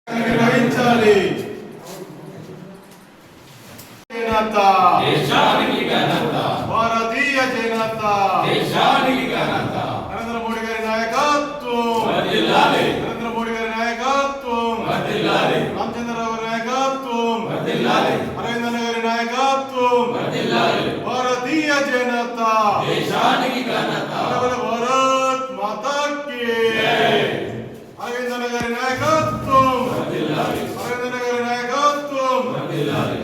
నిర్వహించాలి. చేనేత దేశానికి ఘనత, భారతీయ చేనేత దేశానికి ఘనత. నరేంద్ర మోడీ గారి నాయకత్వం వర్ధిల్లాలి, నరేంద్ర మోడీ గారి నాయకత్వం వర్ధిల్లాలి, రామచంద్రరావు గారి నాయకత్వం వర్ధిల్లాలి, అరవింద్ గారి నాయకత్వం వర్ధిల్లాలి. భారతీయ చేనేత దేశానికి ఘనత. భారత్ మాతా కీ అరవింద్ గారి నాయకత్వం వర్ధిల్లాలి, అరవింద్ గారి నాయకత్వం వర్ధిల్లాలి.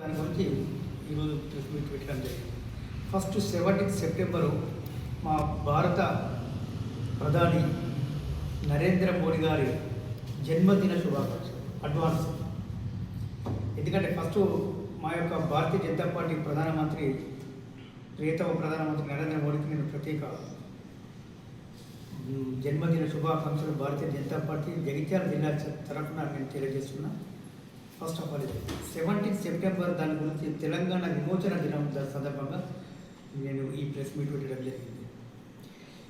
దాని గురించి ఈరోజు ప్రెస్ మీట్ పెట్టడం జరిగింది. ఫస్ట్ 17 సెప్టెంబరు మా భారత ప్రధాని నరేంద్ర మోడీ గారి జన్మదిన శుభాకాంక్షలు అడ్వాన్స్. ఎందుకంటే ఫస్ట్ మా యొక్క భారతీయ జనతా పార్టీ ప్రధానమంత్రి ప్రియతమ ప్రధానమంత్రి నరేంద్ర మోడీకి నేను ప్రత్యేక జన్మదిన శుభాకాంక్షలు భారతీయ జనతా పార్టీ జగిత్యాల జిల్లా తరఫున నేను తెలియజేస్తున్నా. ఫస్ట్ ఆఫ్ ఆల్ 17 సెప్టెంబర్ దాని గురించి తెలంగాణ విమోచన దినం సందర్భంగా నేను ఈ ప్రెస్ మీట్ పెట్టడం జరిగింది.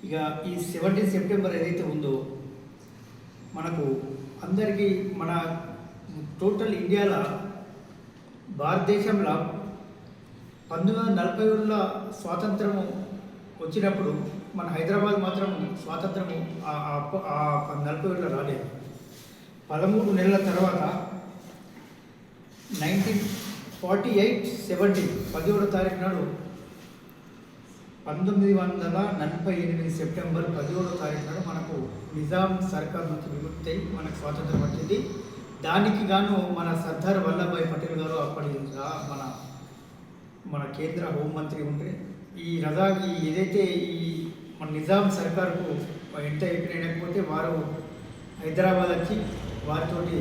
ఇక ఈ 17 సెప్టెంబర్ ఏదైతే ఉందో మనకు అందరికీ మన టోటల్ ఇండియాలో భారతదేశంలో 1947లో స్వాతంత్రము వచ్చినప్పుడు మన హైదరాబాద్ మాత్రం స్వాతంత్రము 47లో రాలేదు. 13 నెలల తర్వాత 1948-70 17వ తారీఖు నాడు 1948 సెప్టెంబర్ 17వ తారీఖు నాడు మనకు నిజాం సర్కార్ నుంచి విముక్తి అయి మనకు స్వాతంత్రం వచ్చింది. దానికి గాను మన సర్దార్ వల్లభాయ్ పటేల్ గారు అప్పటి మన కేంద్ర హోంమంత్రి ఉంటే ఈ ఏదైతే ఈ మన నిజాం సర్కార్కు ఎంత ఎక్కడైనకపోతే వారు హైదరాబాద్ వచ్చి వారితోటి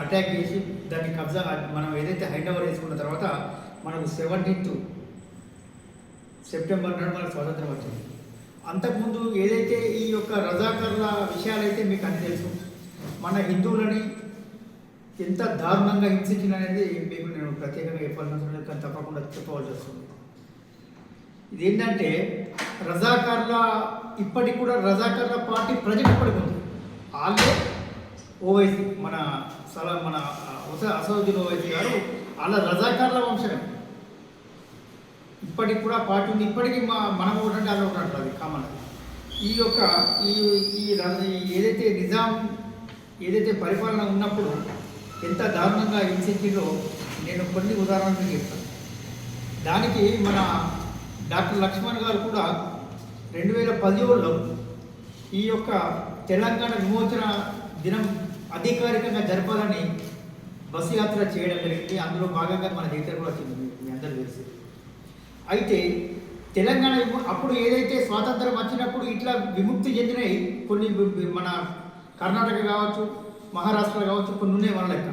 అటాక్ చేసి దాన్ని కబ్జా మనం ఏదైతే హైదరాబాద్ వేసుకున్న తర్వాత మనకు 17th సెప్టెంబర్ నాడు మనకు స్వాతంత్రం వచ్చింది. అంతకుముందు ఏదైతే ఈ యొక్క రజాకర్ల విషయాలైతే మీకు అన్ని తెలుసు. మన హిందువులని ఎంత దారుణంగా హింసించిన అనేది మీకు నేను ప్రత్యేకంగా చెప్పాల్సిన కానీ తప్పకుండా చెప్పవలసి వస్తుంది. ఇదేంటంటే రజాకర్ల ఇప్పటికి కూడా రజాకర్ల పార్టీ ప్రజలు ఇప్పటికి ఉంది. వాళ్ళే ఓవైసీ మన అసదుద్దీన్ ఓవైసీ గారు వాళ్ళ రజాకర్ల వంశమే ఇప్పటికి కూడా పార్టీ ఉంది. ఇప్పటికీ మనం ఒకటంటే అలా ఒకటి అది కామన్. ఈ యొక్క ఈ ఏదైతే నిజాం ఏదైతే పరిపాలన ఉన్నప్పుడు ఎంత దారుణంగా హింసించిందో నేను కొన్ని ఉదాహరణలు చెప్తాను. దానికి మన డాక్టర్ లక్ష్మణ్ గారు కూడా 2017లో ఈ యొక్క తెలంగాణ విమోచన దినం అధికారికంగా జరపాలని బస్సు యాత్ర చేయడం జరిగింది. అందులో భాగంగా మన దగ్గర కూడా వచ్చింది, మీ అందరూ తెలుసు. అయితే తెలంగాణ అప్పుడు ఏదైతే స్వాతంత్రం వచ్చినప్పుడు ఇట్లా విముక్తి చెందినవి కొన్ని మన కర్ణాటక కావచ్చు, మహారాష్ట్ర కావచ్చు, కొన్ని ఉన్నాయి మన లెక్క.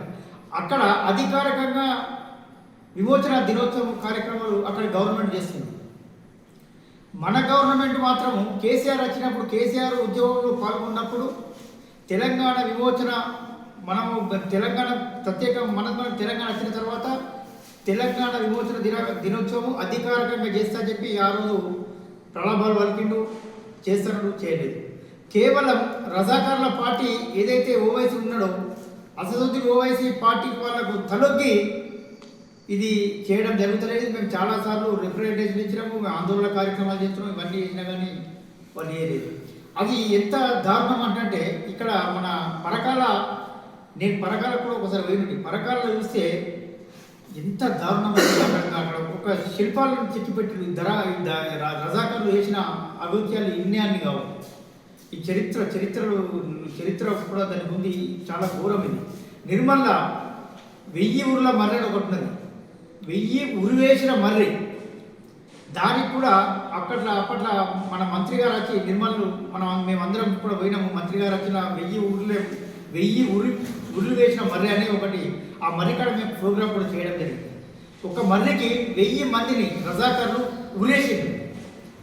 అక్కడ అధికారికంగా విమోచన దినోత్సవం కార్యక్రమాలు అక్కడ గవర్నమెంట్ చేస్తుంది. మన గవర్నమెంట్ మాత్రం కేసీఆర్ వచ్చినప్పుడు కేసీఆర్ ఉద్యోగంలో పాల్గొన్నప్పుడు తెలంగాణ విమోచన మనము తెలంగాణ ప్రత్యేక మనకు తెలంగాణ వచ్చిన తర్వాత తెలంగాణ విమోచన దినోత్సవం అధికారికంగా చేస్తా చెప్పి ఆ రోజు ప్రలోభాలు పలికిండు, చేస్తాడు, చేయలేదు. కేవలం రజాకార్ల పార్టీ ఏదైతే ఓవైసీ ఉన్నాడో అసదుద్దీన్ ఓవైసీ పార్టీ వాళ్ళకు తలొగ్గి ఇది చేయడం జరుగుతలేదు. మేము చాలాసార్లు రిప్రజెంటేషన్ ఇచ్చినాము, మేము ఆందోళన కార్యక్రమాలు చేస్తున్నాము, ఇవన్నీ చేసినా కానీ వాళ్ళు చేయలేదు. అది ఎంత దారుణం అంటే ఇక్కడ మన నేను పరకాల కూడా ఒకసారి పోయినండి. పరకాలలో చూస్తే ఎంత దారుణం అక్కడ ఒక శిల్పాలను చెక్కిపెట్టి రజాకర్లు వేసిన అభివృత్యాలు ఇన్యాన్ని కావు. ఈ చరిత్ర కూడా దానికి ఉంది, చాలా ఘోరం ఇది. నిర్మల్ల 1000 ఊర్ల మర్రి అని ఒకటి ఉన్నది, 1000 ఉరివేసిన మర్రి. దానికి కూడా అప్పట్లో మన మంత్రి గారు వచ్చి నిర్మల్లు మేమందరం కూడా పోయినాము. మంత్రి గారు వచ్చిన 1000 ఉరులు వేసిన మర్రి అనే ఒకటి ఆ మర్రి కాడ మేము ప్రోగ్రామ్ కూడా చేయడం జరిగింది. ఒక మర్రికి 1000 మందిని రజాకర్లు ఉరేసింది.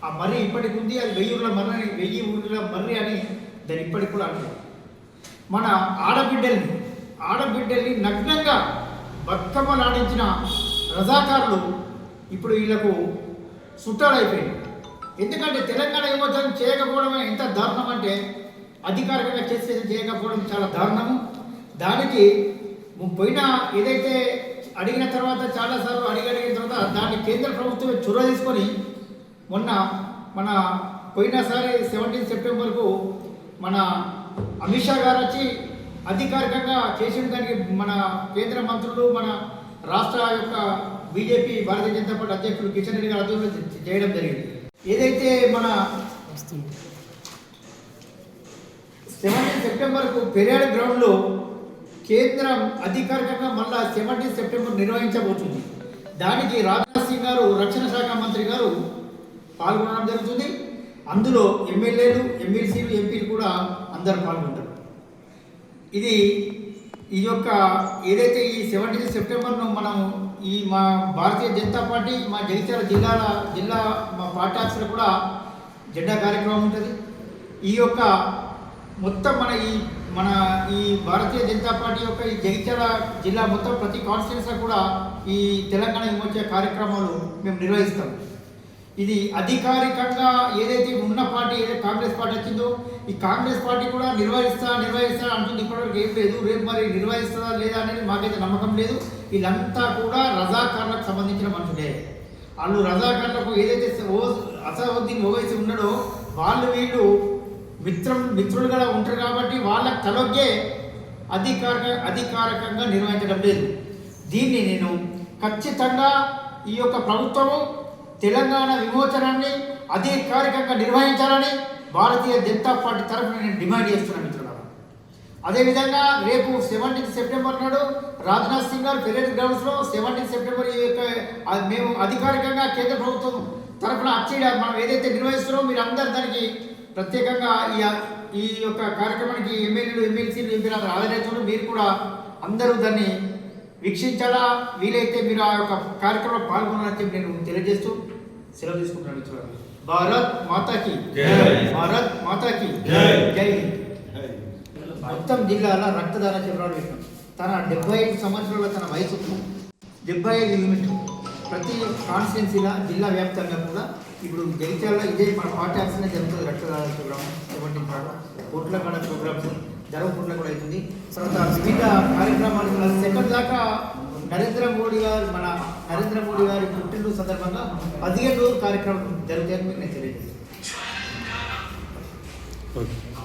ఆ మర్రి ఇప్పటికి ఉంది, అది 1000 ఊర్ల మర్రి అని దాన్ని ఇప్పటికి కూడా అంటారు. మన ఆడబిడ్డల్ని నగ్నంగా బతుకమ్మలాడించిన రజాకారులు ఇప్పుడు వీళ్ళకు చుట్టాలైపోయింది. ఎందుకంటే తెలంగాణ విమోచనం చేయకపోవడమే ఎంత దారుణం అంటే అధికారికంగా చేయకపోవడం చాలా దారుణము. దానికి పోయిన ఏదైతే అడిగిన తర్వాత చాలాసార్లు అడిగిన తర్వాత దాన్ని కేంద్ర ప్రభుత్వం చొరవ తీసుకొని మొన్న మన పోయినసారి 17 సెప్టెంబర్కు మన అమిత్ షా గారు వచ్చి అధికారికంగా చేసిన దానికి మన కేంద్ర మంత్రులు మన రాష్ట్ర యొక్క బీజేపీ భారతీయ జనతా పార్టీ అధ్యక్షుడు కిషన్ రెడ్డి గారు ఆధ్వర్యంలో చేయడం జరిగింది. ఏదైతే మన 17 సెప్టెంబర్కు పెరియాడ్ గ్రౌండ్లో కేంద్రం అధికారికంగా మళ్ళా 17 సెప్టెంబర్ నిర్వహించబోతుంది. దానికి రాజ్నాథ్ సింగ్ గారు రక్షణ శాఖ మంత్రి గారు పాల్గొనడం జరుగుతుంది. అందులో ఎమ్మెల్యేలు, ఎమ్మెల్సీలు, ఎంపీలు కూడా అందరూ పాల్గొంటారు. ఈ యొక్క ఏదైతే ఈ 17 సెప్టెంబర్ను మనం మా భారతీయ జనతా పార్టీ మా జగిత్యాల జిల్లా మా పార్టీ ఆఫీసులో కూడా జెండా కార్యక్రమం ఉంటుంది. ఈ యొక్క మొత్తం మన ఈ భారతీయ జనతా పార్టీ యొక్క ఈ జగిత్యాల జిల్లా మొత్తం ప్రతి కాన్స్టిట్యున్సీలో కూడా ఈ తెలంగాణ విమోచన కార్యక్రమాలు మేము నిర్వహిస్తాం. ఇది అధికారికంగా ఏదైతే ఉన్న పార్టీ ఏదైతే కాంగ్రెస్ పార్టీ వచ్చిందో ఈ కాంగ్రెస్ పార్టీ కూడా నిర్వహిస్తా అంటుంది. ఇప్పటివరకు ఏం లేదు. రేపు మరి నిర్వహిస్తుందా లేదా అనేది మాకైతే నమ్మకం లేదు. వీళ్ళంతా కూడా రజాకార్లకు సంబంధించిన మనుషులే. వాళ్ళు రజాకార్లకు ఏదైతే అసదుద్దీన్ ఓవైసీ ఉన్నాడో వీళ్ళు మిత్రులుగా ఉంటారు కాబట్టి వాళ్ళ తలొగ్గే అధికారికంగా నిర్వహించడం లేదు. దీన్ని నేను ఖచ్చితంగా ఈ యొక్క ప్రభుత్వము తెలంగాణ విమోచనాన్ని అధికారికంగా నిర్వహించాలని భారతీయ జనతా పార్టీ తరఫున నేను డిమాండ్ చేస్తున్నాను మిత్రులారా. అదేవిధంగా రేపు 17 సెప్టెంబర్ నాడు రాజ్నాథ్ సింగ్ గారు పెరేడ్ గ్రౌండ్స్లో 17 సెప్టెంబర్ ఈ యొక్క మేము అధికారికంగా కేంద్ర ప్రభుత్వం తరఫున మనం ఏదైతే నిర్వహిస్తున్నామో మీరు అందరు దానికి ప్రత్యేకంగా ఈ యొక్క కార్యక్రమానికి ఎమ్మెల్యేలు, ఎమ్మెల్సీలు, ఎంపీలు హాజరవుతున్నారు. మీరు కూడా అందరూ దాన్ని వీక్షించాలా, వీలైతే మీరు ఆ యొక్క కార్యక్రమంలో పాల్గొనాలని చెప్పి నేను తెలియజేస్తూ సెలవు తీసుకుంటున్నాను మిత్రులారా. భారత్ మాతాకి భారత్ మాతాకి జై హింద్. మొత్తం జిల్లాల రక్తదాన శిబిరాలు పెట్టాం. తన 75 సంవత్సరాల తన వయసు 75 యూనిట్ ప్రతి కాన్స్టిట్యున్సీలో జిల్లా వ్యాప్తంగా కూడా ఇప్పుడు జగిత్యాల ఇదే మన పార్టీ ఆఫీస్లో జరుగుతుంది రక్తదాన ప్రోగ్రామ్. 17 కోట్ల కాడ ప్రోగ్రామ్స్ ధర్మపురంలో కూడా అవుతుంది. తర్వాత వివిధ కార్యక్రమాలు 2nd దాకా నరేంద్ర మోడీ గారి పుట్టినరోజు సందర్భంగా 15 రోజులు కార్యక్రమం జరుగుతాయని మీకు నేను తెలియజేస్తాను.